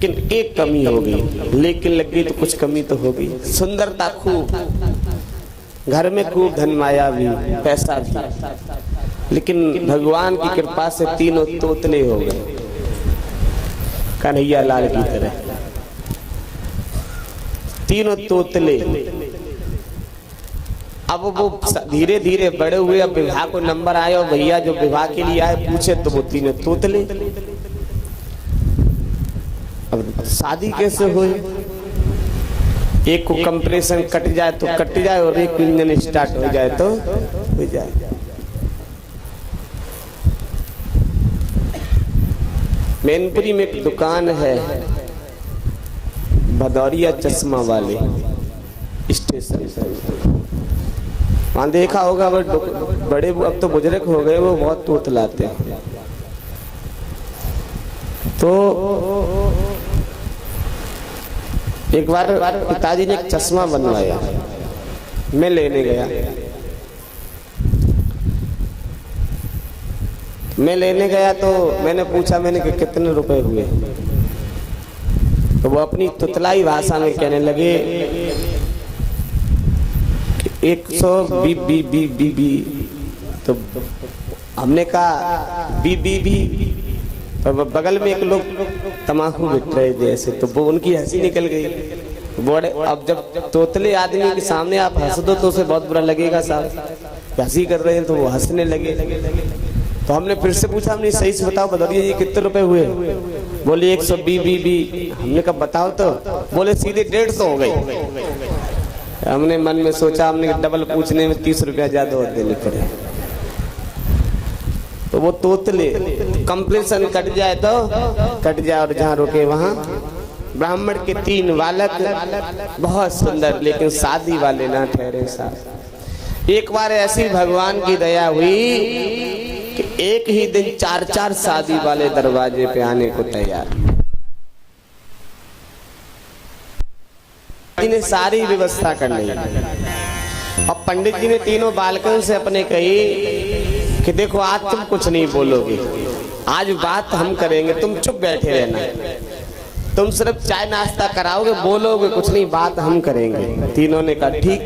लेकिन एक कमी होगी, लेकिन लगी तो कुछ कमी तो होगी। सुंदरता खूब, घर में खूब, धन माया भी, पैसा भी, लेकिन भगवान की कृपा से तीनों तोतले हो गए कन्हैया लाल की तरह। तीनों तोतले। अब वो धीरे धीरे बड़े हुए, अब विवाह को नंबर आया और भैया जो विवाह के लिए आए पूछे तो वो तीनों तोतले। अब शादी कैसे हुई? एक को कंप्रेशन कट जाए तो कट जाए और एक इंजन स्टार्ट हो जाए तो हो जाए। मैनपुरी में एक दुकान है, भदौरिया चश्मा वाले स्टेशन, वहां देखा होगा बड़े, अब तो बुजुर्ग हो गए, वो बहुत तोतलाते हैं। तो एक बार पिताजी ने एक चश्मा बनवाया, मैं लेने गया। मैं लेने गया तो मैंने पूछा, मैंने कहा कितने रुपए हुए? तो वो अपनी तुतलाई भाषा में कहने लगे 100 बी। तो हमने कहा बी। तो बगल में एक लोग तमाकू बिक रहे थे ऐसे, तो वो उनकी हंसी निकल गई। बड़े, अब जब तोतले आदमी के सामने आप हंस दो तो उसे बहुत बुरा लगेगा, साहब हंसी कर रहे हैं, तो वो हंसने लगे। तो हमने फिर से पूछा, हमने सही से बताओ बताइए ये कितने रुपए हुए? बोले 100 बी। हमने कहा बताओ तो, बोले सीधे 150 हो गई। हमने मन में सोचा, हमने डबल पूछने में 30 रुपया ज्यादा और देने पड़े। तो वो तोतले, कंप्रेशन कट जाए तो कट जाए और जहाँ रुके वहाँ। ब्राह्मण के 3 बालक बहुत सुंदर, लेकिन शादी वाले ना ठहरे साथ। एक बार ऐसी भगवान की दया हुई कि एक ही दिन 4 शादी वाले दरवाजे पे आने को तैयार। ने सारी व्यवस्था कर ली और पंडित जी ने तीनों बालकों से अपने कही कि देखो आज तुम कुछ नहीं बोलोगे, आज बात हम करेंगे, तुम चुप बैठे रहना, तुम सिर्फ चाय नाश्ता कराओगे, बोलोगे कुछ नहीं, बात हम करेंगे। तीनों ने कहा ठीक।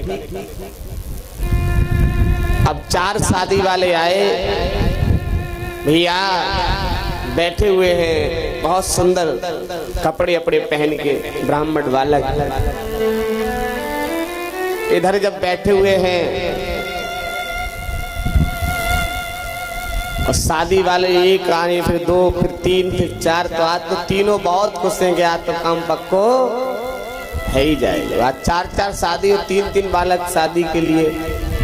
अब 4 शादी वाले आए, भैया बैठे हुए हैं बहुत सुंदर कपड़े अपड़े पहन के, ब्राह्मण बालक इधर जब बैठे हुए हैं और शादी वाले एक आए, फिर 2, फिर 3, फिर 4, तो आज तो तीनों बहुत खुश हैं कि आज तो काम पक्को है ही जाएगा। आज 4 शादी और 3 बालक शादी के लिए।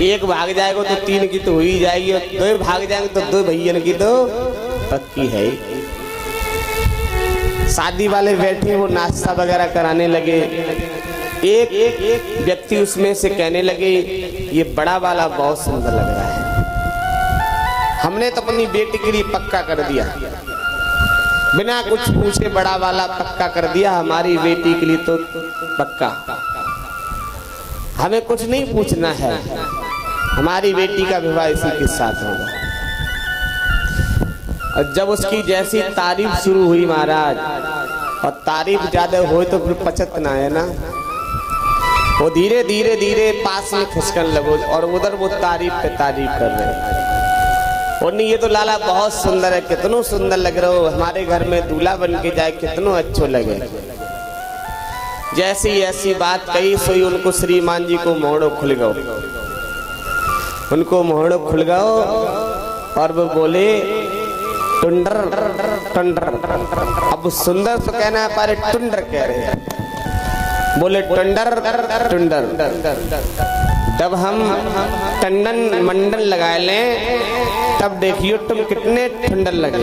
एक भाग जाएगा तो 3 की तो हो ही जाएगी, और 2 भाग जाएंगे तो 2 भैया की तो पक्की है। शादी वाले बैठे, वो नाश्ता वगैरह कराने लगे। एक व्यक्ति उसमें से कहने लगे ये बड़ा वाला बहुत सुंदर लग रहा है, हमने तो अपनी बेटी के लिए पक्का कर दिया, बिना कुछ पूछे बड़ा वाला पक्का कर दिया, हमारी बेटी के लिए तो पक्का, हमें कुछ नहीं पूछना है, हमारी बेटी का विवाह इसी के साथ होगा। और जब उसकी जैसी तारीफ शुरू हुई महाराज, और तारीफ ज्यादा हो तो फिर पचतना है ना, वो धीरे धीरे पास में खिसकन लगो, और उधर वो तारीफ पे तारीफ कर रहे हैं। और नहीं ये तो लाला बहुत सुंदर है, कितनों सुंदर लग रहे हो, हमारे घर में दूल्हा बन के जाए कितनों अच्छो लगे। जैसी ऐसी बात कही सोई उनको श्रीमान जी को मोहड़ो खुल गओ, उनको मोहड़ो खुल गओ, और वो बोले टुंडर टुंडर। अब सुंदर तो कहना है पर टुंडर कह रहे हैं, बोले टुंडर टुंडर। जब हम टंडन मंडन लगा लें तब देखियो तुम कितने ठंडर लगे।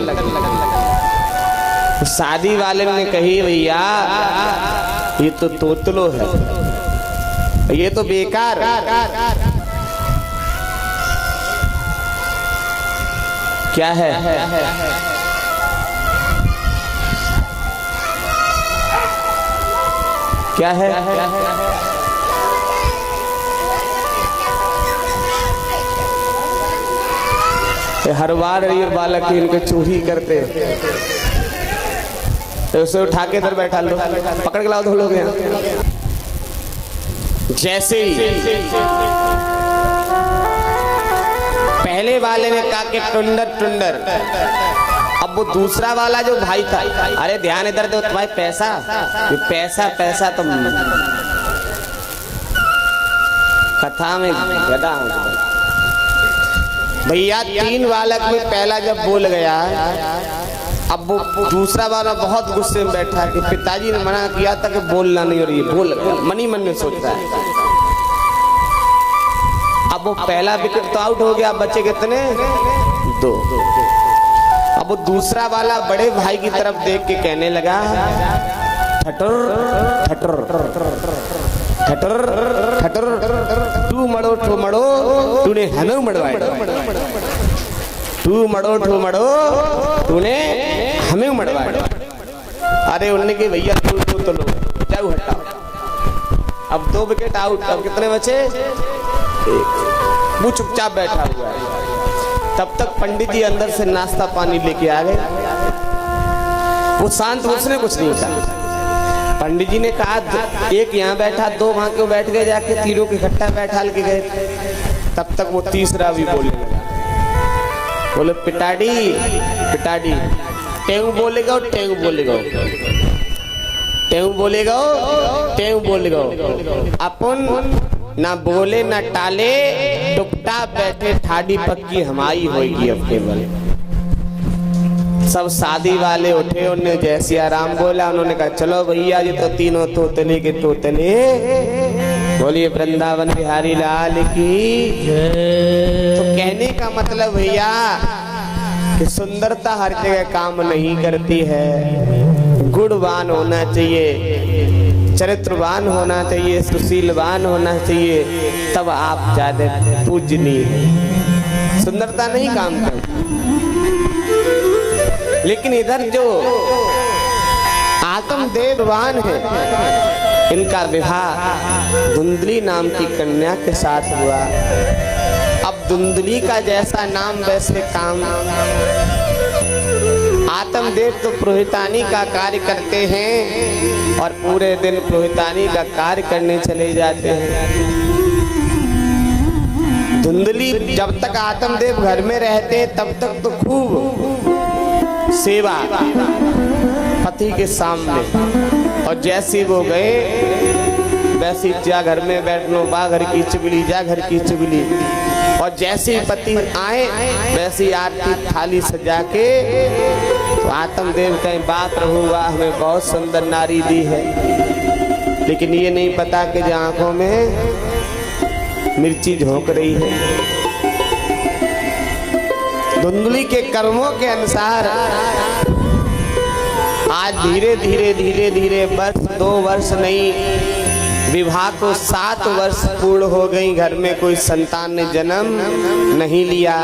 तो शादी वाले ने कही भैया ये तो तोतलो है, ये तो बेकार। क्या है? क्या है? हर बार ये बालक इनके चोरी करते, तो उसे उठा के इधर बैठा लो, पकड़ के लाओ दो लोग यहाँ। जैसे ही पहले वाले ने कहा कि टुंडर टुंडर, अब वो दूसरा वाला जो भाई था, अरे ध्यान इधर दो भाई, पैसा ये पैसा पैसा तो कथा में गदा हूं भैया। 3 बालक में पहला जब बोल गया, अब वो दूसरा वाला बहुत गुस्से में बैठा कि पिताजी ने मना किया था कि बोलना नहीं, और ये बोल मनी मन में सोच रहा है। अब वो पहला विकेट तो आउट हो गया, बचे कितने 2। अब वो दूसरा वाला बड़े भाई की तरफ देख के कहने लगा ठटर ठटर ठटर ठटर, तू मड़ो ठो मड़ो तूने हमें मड़वाया, तू मड़ो ठो मड़ो तूने हमें मड़वाया। अरे उन्होंने कि भैया तू तो लो, जाओ हटाओ। अब 2 विकेट आउट, अब कितने बचे 1। वो चुपचाप बैठा हुआ है। तब तक पंडित जी अंदर से नाश्ता पानी लेके आ गए। वो शांत, उसने कुछ नहीं कहा। पंडित जी ने कहा एक यहाँ बैठा, 2 वहां क्यों बैठ गए, जाके तीनों की इकट्ठा बैठा के गए। तब तक वो तीसरा भी बोलने लगा, बोले पिटाड़ी पिटाड़ी, टेऊ बोलेगा टेऊ बोलेगा, टेऊ बोलेगा टेऊ बोलेगा, अपन ना बोले ना टाले, टुकटा बैठे ठाडी पक्की हमारी होगी अब केवल। सब शादी वाले उठे, उन्होंने जैसे आराम बोला, उन्होंने कहा चलो भैया जी तो तीनों तोतले के तोतले, बोलिए वृंदावन बिहारी लाल की। तो कहने का मतलब भैया कि सुंदरता हर जगह काम नहीं करती है, गुणवान होना चाहिए, चरित्रवान होना चाहिए, सुशीलवान होना चाहिए, तब आप ज्यादा पूजनीय हैं। सुंदरता नहीं काम करती। लेकिन इधर जो आत्मदेववान है, इनका विवाह धुंधली नाम की कन्या के साथ हुआ। अब धुंधली का जैसा नाम वैसे काम। आत्मदेव तो पुरोहितानी का कार्य करते हैं और पूरे दिन पुरोहितानी का कार्य करने चले जाते हैं। धुंधली जब तक आत्मदेव घर में रहते तब तक तो खूब सेवा पति के सामने, और जैसे वो गए वैसे जा घर में बैठनो, बा घर की चुगली, जा घर की चुगली। और जैसे पति आए वैसी आरती थाली सजा के, तो आत्मदेव कहीं बात रहूगा हमें बहुत सुंदर नारी दी है, लेकिन ये नहीं पता कि जो आंखों में मिर्ची झोंक रही है। धुंधली के कर्मों के अनुसार आज धीरे धीरे धीरे धीरे वर्ष 2 वर्ष नहीं, विवाह को 7 वर्ष पूर्ण हो गई, घर में कोई संतान ने जन्म नहीं लिया।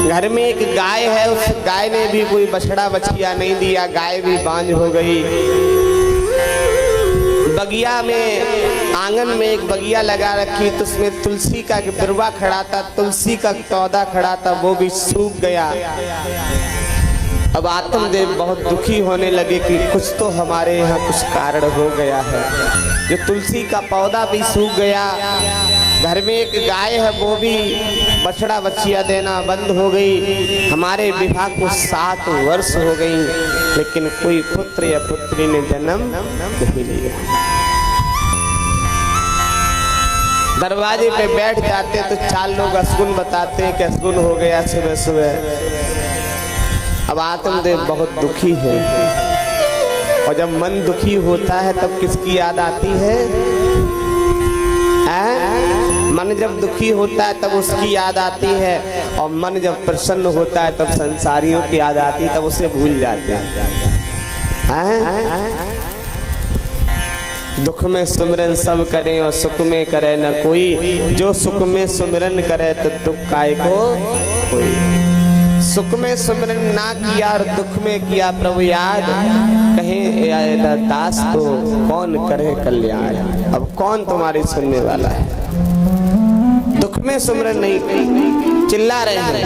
घर में एक गाय है, उस गाय ने भी कोई बछड़ा बछिया नहीं दिया, गाय भी बांझ हो गई। बगिया में, आंगन में एक बगिया लगा रखी, तो उसमें तुलसी का बिरवा खड़ा था, तुलसी का पौधा खड़ा था, वो भी सूख गया। अब आत्मदेव बहुत दुखी होने लगे कि कुछ तो हमारे यहाँ कुछ कारण हो गया है। जो तुलसी का पौधा भी सूख गया, घर में एक गाय है वो भी बछड़ा बछिया देना बंद हो गई, हमारे विवाह को 7 वर्ष हो गई, लेकिन कोई पुत्र या पुत्री ने जन्म नहीं लिया। दरवाजे पे बैठ जाते तो 4 लोग असगुन बताते हैं कि असगुन हो गया सुबह सुबह। अब आत्मदेव बहुत दुखी है, और जब मन दुखी होता है तब किसकी याद आती है? मन जब दुखी होता है तब उसकी याद आती है, और मन जब प्रसन्न होता है तब संसारियों की याद आती है, तब उसे भूल जाते हैं। दुख में सुमिरन सब करें और सुख में करे न कोई, जो सुख में सुमिरन करे तो दुख काय को कोई। सुख में सुमिरन ना किया और दुख में किया प्रभु याद, कहे दास तो कौन करे कल्याण। अब कौन तुम्हारी सुनने वाला है? दुख में सुमिरन नहीं की, चिल्ला रहे हैं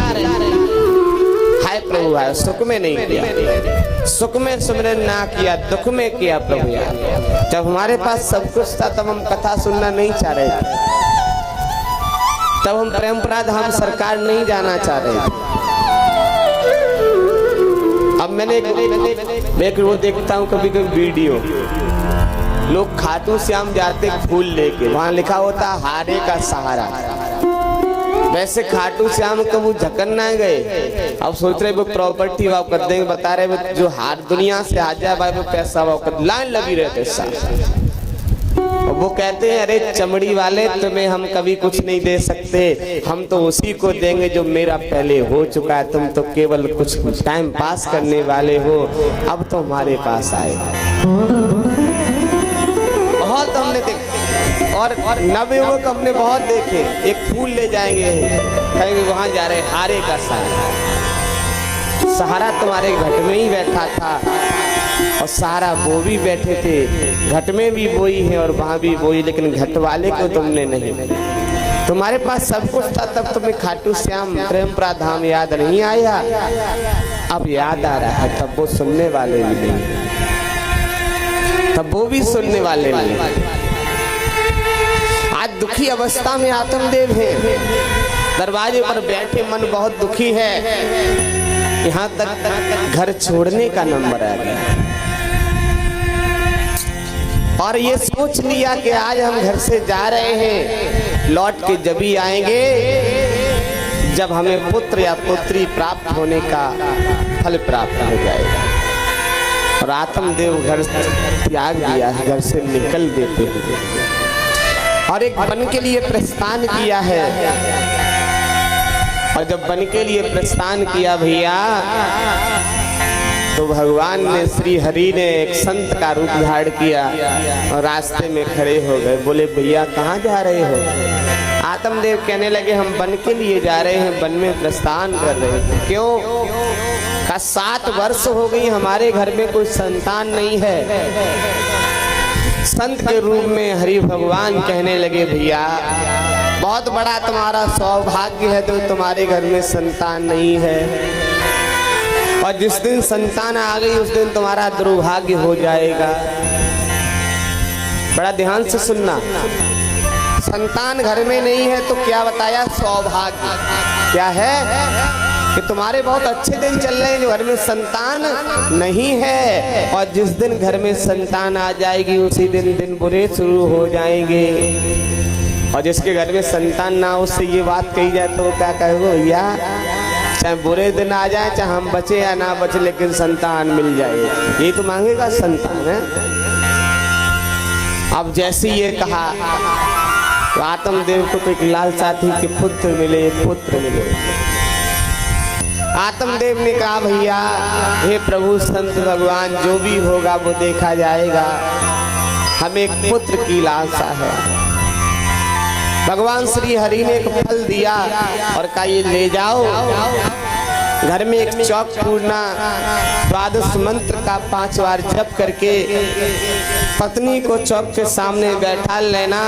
हाय प्रभु आए, सुख में नहीं किया। सुख में सुमिरन ना किया, दुख में किया प्रभु यार। जब हमारे पास सब कुछ था तब हम कथा सुनना नहीं चाह रहे थे, तब हम परंपरा धाम सरकार नहीं जाना चाह रहे थे। अब मैं वो देखता हूँ कभी कभी वीडियो, लोग खाटू श्याम जाते फूल लेके, वहां लिखा होता हारे का सहारा। वैसे खाटू श्याम को वो झकन ना गए, अब सोच रहे वो प्रॉपर्टी वाव कर देंगे, बता रहे वो जो हार दुनिया से आ जाए भाई वो पैसा वाव कर, लाइन लगी रहते और वो कहते हैं अरे चमड़ी वाले तुम्हें हम कभी कुछ नहीं दे सकते, हम तो उसी को देंगे जो मेरा पहले हो चुका है, तुम तो केवल कुछ टाइम पास करने वाले हो, अब तो हमारे पास आए। बहुत हमने देखे और नवयुवक हमने बहुत देखे, एक फूल ले जाएंगे कहेंगे वहां जा रहे, हारे का सहारा। सहारा तुम्हारे घट में ही बैठा था और सहारा वो भी बैठे थे, घट में भी वही है और वहां भी वही, लेकिन घट वाले को तुमने नहीं। तुम्हारे पास सब कुछ था तब तुम्हें खाटू श्याम परंपरा धाम याद नहीं आया, अब याद आ रहा है, तब वो सुनने वाले भी नहीं, तब वो भी सुनने वाले नहीं। आज दुखी अवस्था में आत्मदेव है, दरवाजे पर बैठे, मन बहुत दुखी है, यहाँ तक घर छोड़ने का नंबर आ गया और ये सोच लिया कि आज हम घर से जा रहे हैं, लौट के जब ही आएंगे जब हमें पुत्र या पुत्री प्राप्त होने का फल प्राप्त हो जाएगा। और आत्मदेव घर त्याग दिया है, घर से निकल देते हैं और एक वन के लिए प्रस्थान किया है। और जब वन के लिए प्रस्थान किया भैया, तो भगवान ने श्री हरि ने एक संत का रूप धारण किया और रास्ते में खड़े हो गए, बोले भैया कहाँ जा रहे हो? आत्मदेव कहने लगे हम वन के लिए जा रहे हैं, वन में प्रस्थान कर रहे हैं। क्यों? का 7 वर्ष हो गई हमारे घर में कोई संतान नहीं है। संत के रूप में हरि भगवान कहने लगे भैया बहुत बड़ा तुम्हारा सौभाग्य है तो तुम्हारे घर में संतान नहीं है, और जिस दिन संतान आ गई उस दिन तुम्हारा दुर्भाग्य हो जाएगा। बड़ा ध्यान से सुनना, संतान घर में नहीं है तो क्या बताया? सौभाग्य क्या है कि तुम्हारे बहुत अच्छे दिन चल रहे हैं जो घर में संतान नहीं है, और जिस दिन घर में संतान आ जाएगी उसी दिन बुरे शुरू हो जाएंगे। और जिसके घर में संतान ना हो उससे ये बात कही जाए तो क्या कहोगे भैया? चाहे बुरे दिन आ जाए, चाहे हम बचे या ना बचे, लेकिन संतान मिल जाए, ये तो मांगेगा संतान है। अब जैसे ये कहा तो आत्मदेव को तो एक लालसा थी कि पुत्र मिले, पुत्र मिले। आत्मदेव ने कहा भैया हे प्रभु संत भगवान जो भी होगा वो देखा जाएगा, हमें एक पुत्र की लालसा है। भगवान श्री हरि ने एक फल दिया और कहा ये ले जाओ, घर में एक चौक पूरना, 12 मंत्र का 5 बार जप करके पत्नी को चौक के सामने बैठा लेना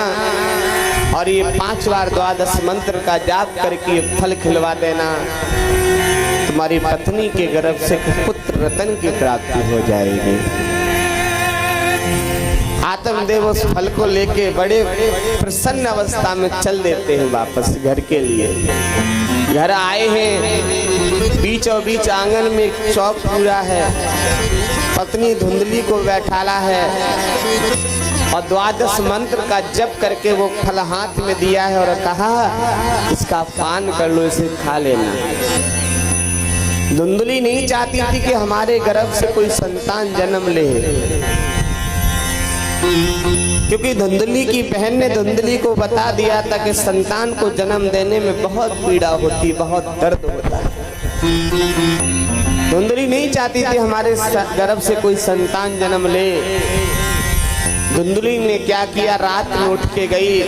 और ये 5 बार 12 मंत्र का जाप करके फल खिलवा देना, तुम्हारी पत्नी के गर्भ से पुत्र रतन की प्राप्ति हो जाएगी। आत्मदेव उस फल को लेके बड़े प्रसन्न अवस्था में चल देते हैं वापस घर के लिए। घर आए हैं, बीचों बीच आंगन में एक चौक पूरा है, पत्नी धुंधली को बैठाला है और 12 मंत्र का जप करके वो फल हाथ में दिया है और कहा इसका पान कर लो, इसे खा लेना। धुंधली नहीं चाहती थी कि हमारे गर्भ से कोई संतान जन्म ले, क्योंकि धुंधली की बहन ने धुंधली को बता दिया था कि संतान को जन्म देने में बहुत पीड़ा होती, बहुत दर्द होता। धुंधली नहीं चाहती थी हमारे गर्भ से कोई संतान जन्म ले। धुंधली ने क्या किया, रात में उठ के गई,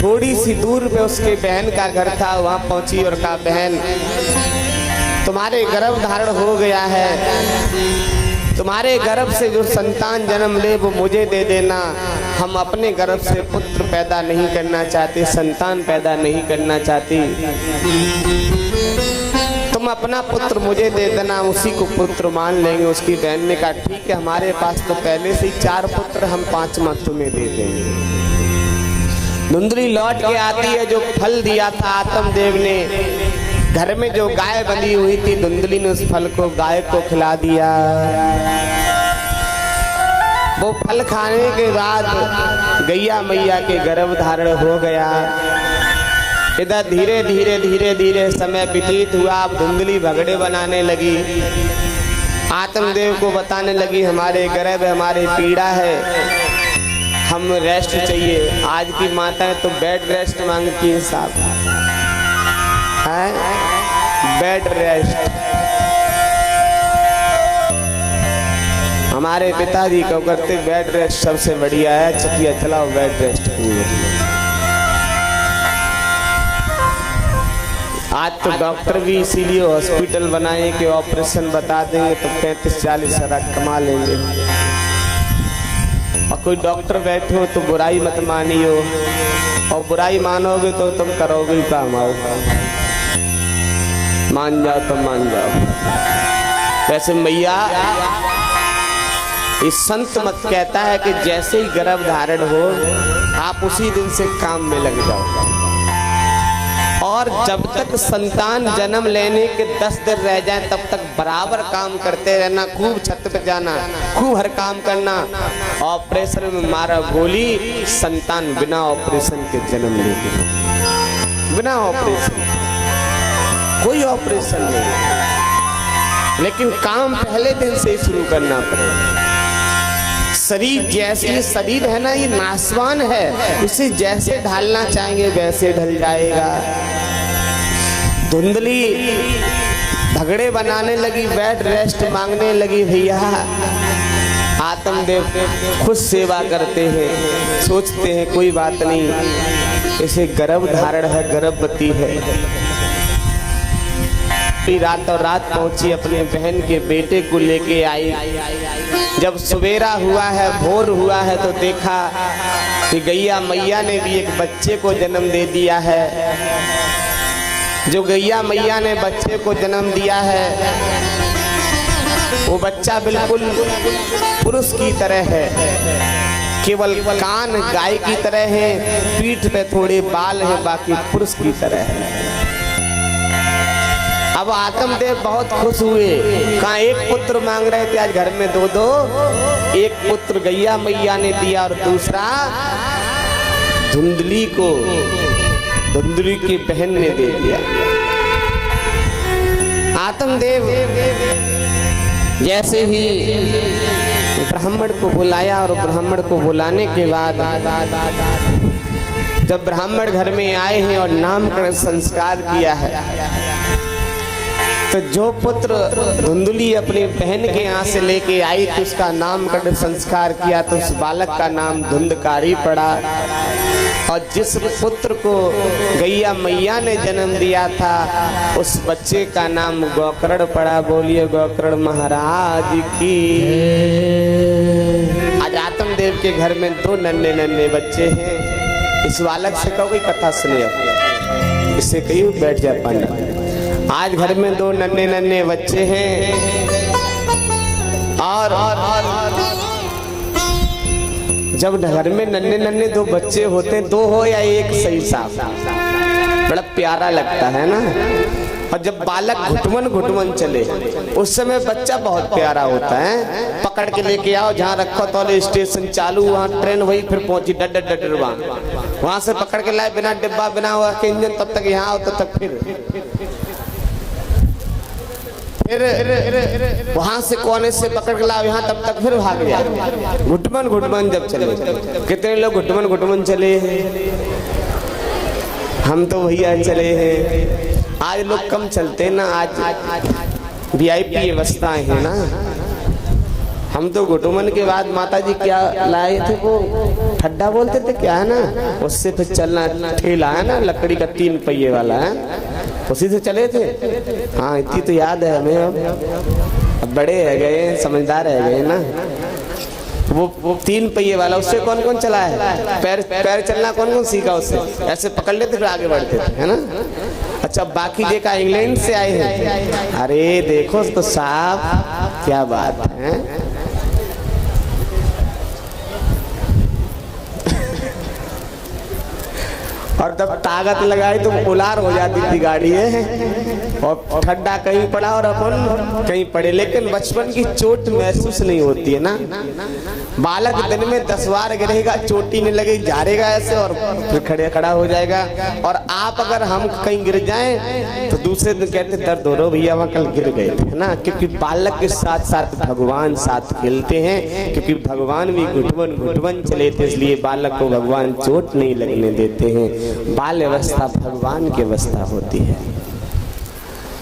थोड़ी सी दूर पे उसके बहन का घर था, वहां पहुंची और कहा बहन तुम्हारे गर्भ धारण हो गया है, तुम्हारे गर्भ से जो संतान जन्म ले वो मुझे दे देना, हम अपने गर्भ से पुत्र पैदा नहीं करना चाहते, संतान पैदा नहीं करना चाहती। तुम अपना पुत्र मुझे दे देना, उसी को पुत्र मान लेंगे। उसकी बहन ने कहा ठीक है, हमारे पास तो पहले से ही 4 पुत्र, हम 5वां तुम्हें दे देंगे। धुंधली लौट के आती है, जो फल दिया था आत्मदेव ने, घर में जो गाय बंधी हुई थी, धुंधली ने उस फल को गाय को खिला दिया। वो फल खाने के बाद गैया मैया के गर्भ धारण हो गया। इधर धीरे धीरे धीरे धीरे समय व्यतीत हुआ। अब धुंधली भगड़े बनाने लगी, आत्मदेव को बताने लगी हमारे गर्भ हमारे पीड़ा है, हम रेस्ट चाहिए। आज की माताएं तो बेड रेस्ट मांगती है साहब, बेड रेस्ट। हमारे पिताजी को करते बेड रेस्ट सबसे बढ़िया है, चकिया चलाओ बेड रेस्ट। आज तो डॉक्टर भी इसीलिए हॉस्पिटल बनाए कि ऑपरेशन बता देंगे तो 35-40 हजार कमा लेंगे। और कोई डॉक्टर बैठे हो तो बुराई मत मानियो, और बुराई मानोगे तो तुम करोगे ही काम आओ। मान जाओ तो मान जाओ। वैसे मैया इस संत मत कहता है कि जैसे ही गर्भ धारण हो आप उसी दिन से काम में लग जाओ, और जब तक संतान जन्म लेने के 10 दिन रह जाए तब तक बराबर काम करते रहना, खूब छत पे जाना, खूब हर काम करना। ऑपरेशन में मारा गोली, संतान बिना ऑपरेशन के जन्म लेते, बिना ऑपरेशन, कोई ऑपरेशन नहीं, लेकिन काम पहले दिन से ही शुरू करना पड़ेगा। शरीर जैसे शरीर है ना, ये नासवान है, इसे जैसे ढालना चाहेंगे वैसे ढल जाएगा। धुंधली भगड़े बनाने लगी, बेड रेस्ट मांगने लगी। भैया आत्मदेव खुद सेवा करते हैं, सोचते हैं कोई बात नहीं, इसे गर्भ धारण है, गर्भवती है। रातों रात पहुंची, अपने बहन के बेटे को लेके आई। जब सवेरा हुआ है, भोर हुआ है, तो देखा कि गैया मैया ने भी एक बच्चे को जन्म दे दिया है। जो गैया मैया ने बच्चे को जन्म दिया है वो बच्चा बिल्कुल पुरुष की तरह है, केवल कान गाय की तरह है, पीठ पे थोड़े बाल हैं, बाकी पुरुष की तरह है। अब आत्मदेव बहुत खुश हुए, कहा एक पुत्र मांग रहे थे, आज घर में 2-2, एक पुत्र गैया मैया ने दिया और दूसरा धुंधली को, धुंधली की बहन ने दे दिया। आत्मदेव जैसे ही ब्राह्मण को बुलाया, और ब्राह्मण को बुलाने के बाद जब ब्राह्मण घर में आए हैं और नामकरण संस्कार किया है, तो जो पुत्र धुंधली अपनी बहन के यहाँ से लेके आई तो उसका नामकरण संस्कार किया, तो उस बालक का नाम धुंधकारी पड़ा। और जिस पुत्र को गैया मैया ने जन्म दिया था उस बच्चे का नाम गोकर्ण पड़ा। बोलिए गोकर्ण महाराज की। आज आत्मदेव के घर में 2 नन्हे नन्हे बच्चे हैं। इस बालक से कहो कोई कथा सुने, इससे कहीं बैठ जा पाना। आज घर में 2 नन्हे नन्हे बच्चे हैं, और जब घर में नन्हे नन्हे 2 बच्चे होते, 2 हो या 1 सही साफ, बड़ा प्यारा लगता है ना। और जब बालक घुटमन घुटमन चले उस समय बच्चा बहुत प्यारा होता है। पकड़ के लेके आओ, जहाँ रखो तो स्टेशन चालू, वहाँ ट्रेन वही फिर पहुंची डर डर डर, वहां से पकड़ के लाए बिना डिब्बा बिना हुआ के इंजन, तब तक यहाँ आओ तब तक फिर वहां से कोने से पकड़ के लाओ यहाँ, तब तक फिर भाग गया। घुटमन घुटमन जब चले, कितने लोग घुटमन घुटमन चले हैं, हम तो भैया चले हैं। आज लोग कम चलते ना, आज VIP व्यवस्थाएं है ना। हम तो घुटमन के बाद माताजी क्या लाए थे, वो ठड्डा बोलते थे क्या है ना, उससे फिर चलना, ठेला है ना लकड़ी का 3 पहिए वाला है, उसी से चले थे। हाँ इतनी तो याद है हमें। अब बड़े रह गए, समझदार रह गए ना। वो 3 पहिए वाला, उससे कौन कौन चला है, पैर चलना कौन कौन सीखा उससे, ऐसे पकड़ लेते फिर आगे बढ़ते थे, है ना। अच्छा बाकी देखा इंग्लैंड से आए हैं। अरे देखो तो साहब क्या बात है। और जब ताकत लगाई तो उलार हो जाती थी गाड़ी है, और ठंडा कहीं पड़ा और अपन कहीं पड़े, लेकिन बचपन की चोट महसूस नहीं होती है ना। बालक दिन में 10 बार गिरेगा, चोटी नहीं लगे, झाड़ेगा ऐसे और फिर खड़ा हो जाएगा। और आप अगर हम कहीं गिर जाएं तो दूसरे दिन कहते दर्द हो रहा भैया वहां कल गिर गए थे ना, क्योंकि बालक के साथ साथ भगवान साथ खेलते हैं, क्योंकि भगवान भी घुटवन घुटवन चले थे, इसलिए बालक को भगवान चोट नहीं लगने देते हैं। बाल अवस्था भगवान की अवस्था होती है।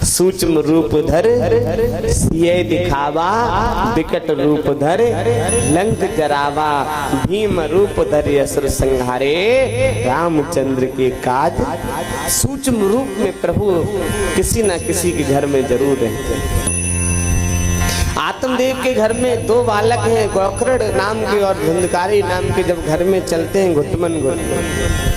सूक्ष्म रूप धर सिए दिखावा, विकट रूप धर लंक जरावा, भीम रूप धर असुर संहारे, रामचंद्र के काज। सूक्ष्म रूप में प्रभु किसी न किसी के घर में जरूर रहते हैं। आत्मदेव के घर में 2 बालक हैं, गोकर्ण नाम के और धुंधकारी नाम के। जब घर में चलते हैं घुटमन घुटमन,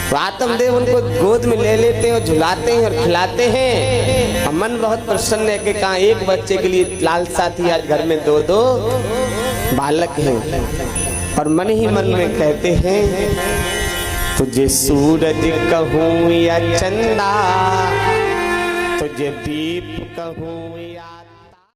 तो आत्मदेव उनको गोद में ले लेते हैं और झुलाते हैं और खिलाते हैं। और मन बहुत प्रसन्न है कि कहाँ एक बच्चे के लिए लालसा थी, आज घर में 2-2 बालक हैं। और मन ही मन में कहते हैं तुझे सूरज कहूँ या चंदा, तुझे दीप कहूँ या